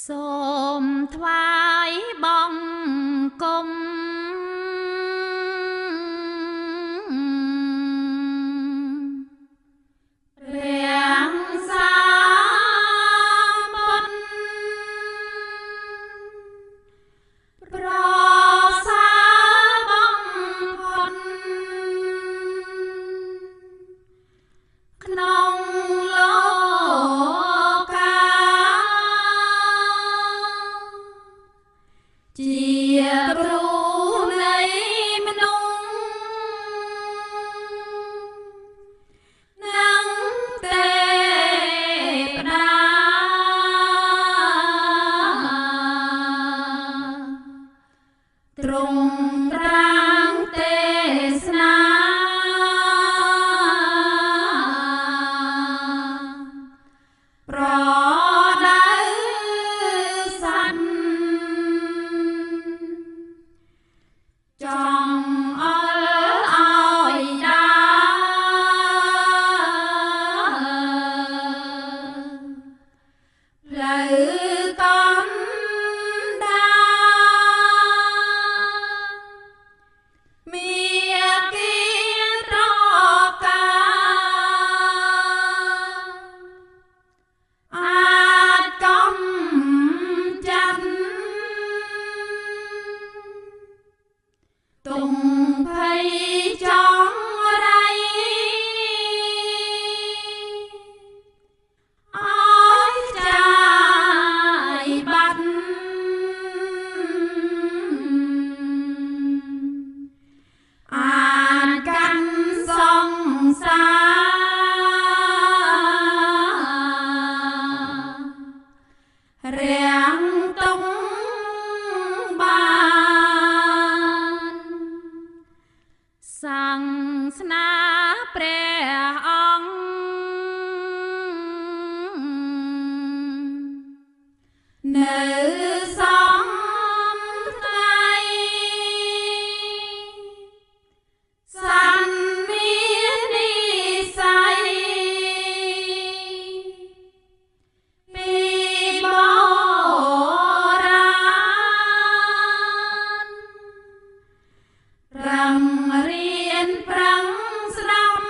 សូមថ្វាយបង្គំព្រះសាមុតប្រសើរបំផុតក្នុងជាគ្រូនៃមនុស្សនឹងទេវតាទ្រង់ត្រាំងទេសនាប្រដៅសត្វចង់អល់ឲ្យដាផ្លូវកំដាមានគៀត្រកាអាចកំចាត់ទុំភ័យចង់រៃអើយចាយបាត់អាចកាន់សង្សាររាំងទុំបានសាសនាព្រះអង្គនៅសំថ្ងៃសន្មាននិស័យពីបុរាណរឹងរៀនប្រឹងស្ដាប់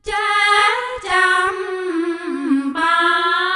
ចេះចាំបាន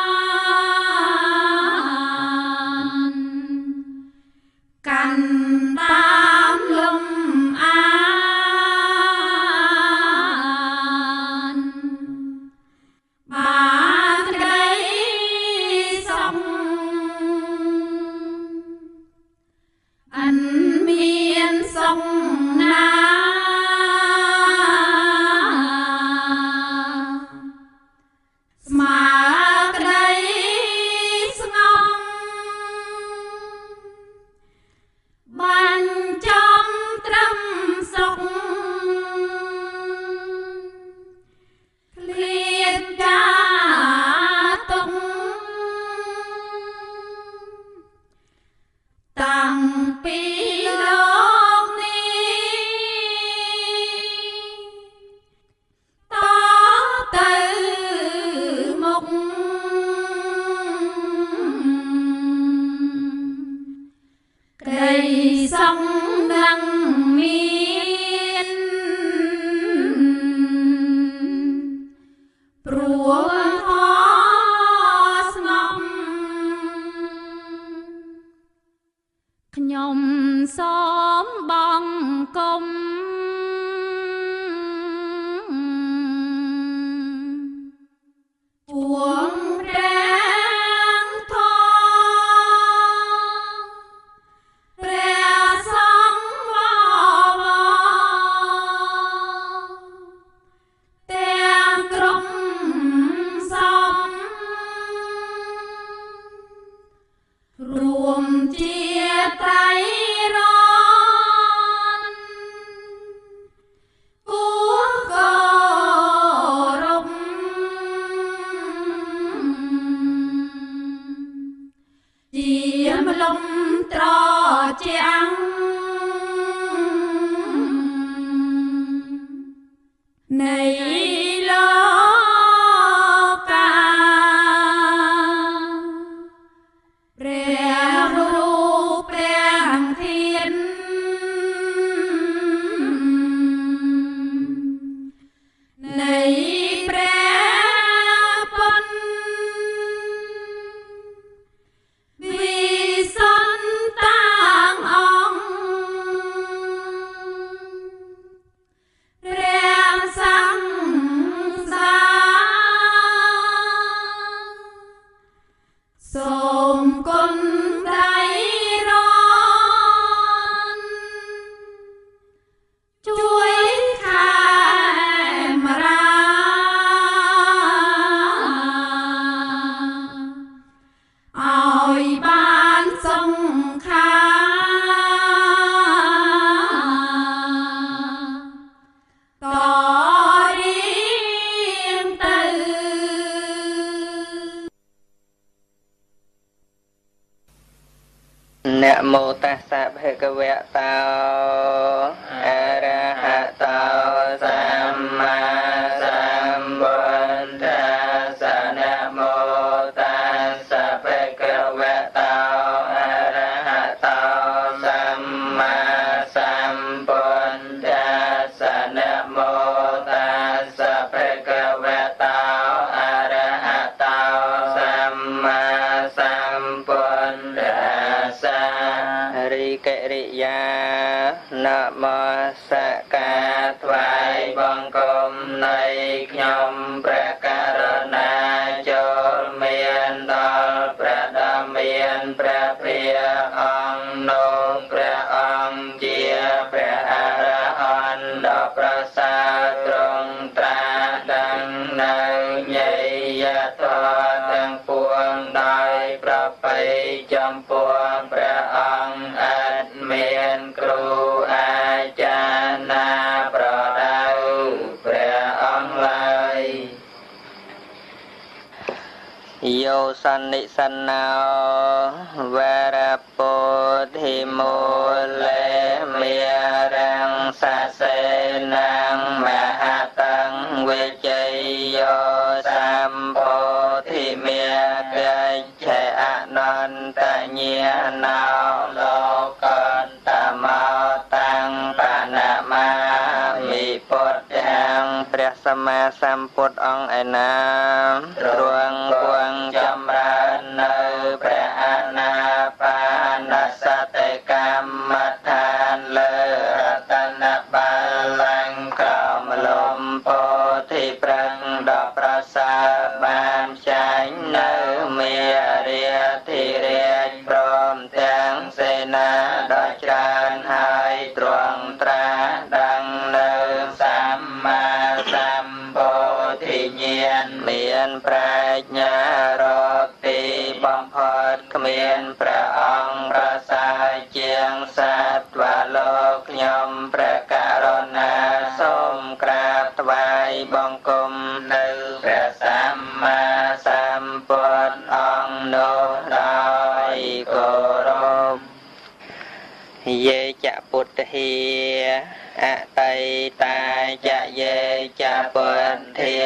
นะโมตัสสะภะคะวะโตอะระหะโตสัมมาสัมพุทธัสสะนะโมตัสสะภะคะวะโตอะระหะโตสัมมาสัมพุทธัสสะนะโมตัสสะภะคะวะโตอะระหะโตสัมมาสัมพุทธัสสะริกะริยานะโมสักกะថ្វាយបង្គំនៃខ្ញុំព្រះករុណាចូលមានដល់ព្រះដ៏មានព្រះភិយអង្គនោះព្រះអង្គជាព្រះអរហន្តដ៏ប្រសើរទ្រង់ត្រាស់ដឹងនៅញយធម៌ទាំងពួងដោយប្រពៃចំពោះព្រះអង្គឥតមានគ្រូអាចារ្យណាប្រដៅព្រះអង្គឡើយយោសន្និសណោវរពោធិមូលេមេរងសាសេនាងមហតង្វិជយោសម្ពោធិមេកច្ឆេអនន្តញ្ញាណោលោកន្តមោតាំងបណមាមិពុទ្ធទាំងព្រះសម្មាសម្ពុទ្ធអង្គឯណាទ្រង់គង់ចម្រើននៅព្រះអនាបានសតិកម្មដ្ឋានលើរតនបល្ល័ង្កក្រោមលំពោធិប្រឹងដ៏ប្រសើរបានចាញ់នៅមេរាធិរាជព្រមទាំងសេនាដ៏ច្រើនហើយទ្រង់ត្រាស់ដឹងនៅសម្មាសម្ពោធិញ្ញាណមានប្រាជ្ញារកទីបំផុតគ្មានព្រះអង្គប្រសើរជាងសត្វលោកខ្ញុំព្រះករុណាសូមក្រាបថ្វាយបង្គំនៅព្រះសម្មាសម្ពុទ្ធអង្គនោះដោយគោរពយេចពុទ្ធិអតីតាចយេចពុទ្ធា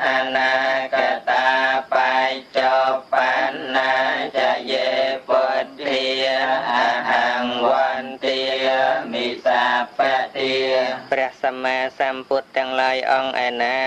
អនាគតាបច្ចុប្បន្នាចយេពុទ្ធាអហង្វន្ទាមិសាបតិព្រះសម្មាសម្ពុទ្ធទាំងឡាយអង្គឯណា